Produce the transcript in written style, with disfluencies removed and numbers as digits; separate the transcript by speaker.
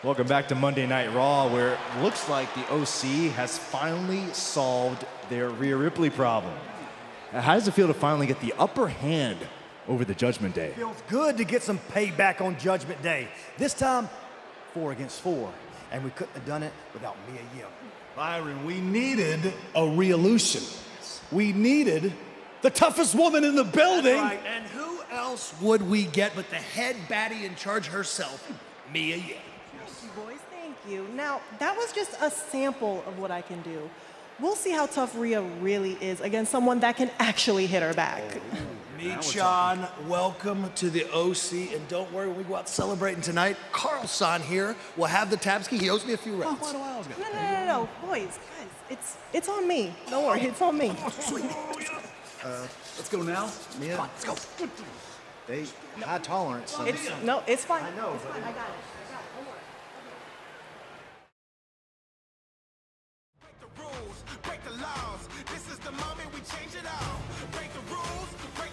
Speaker 1: Welcome back to Monday Night Raw, where it looks like the OC has finally solved their Rhea Ripley problem. How does it feel to finally get the upper hand over the Judgment Day?
Speaker 2: Feels good to get some payback on Judgment Day. This time, 4 against 4, and we couldn't have done it without Mia Yim.
Speaker 3: Byron, we needed a Rheolution. We needed the toughest woman in the building.
Speaker 4: Right, and who else would we get but the head baddie in charge herself, Mia Yim?
Speaker 5: Thank you, boys. Thank you. Now, that was just a sample of what I can do. We'll see how tough Rhea really is against someone that can actually hit her back.
Speaker 4: Michan, welcome to the OC, and don't worry, when we go out celebrating tonight, Carlson here will have the tab ski. He owes me a few rounds.
Speaker 5: No. Boys, guys, it's on me. Don't worry, it's on me.
Speaker 3: Let's go now.
Speaker 2: Mia,
Speaker 4: Let's go.
Speaker 2: they high tolerance. So
Speaker 5: It's fine.
Speaker 2: I know,
Speaker 5: It's
Speaker 2: but-
Speaker 5: fine. I got it. Don't worry.
Speaker 6: Break the rules, break the laws. This is the moment we change it all. Break the rules, break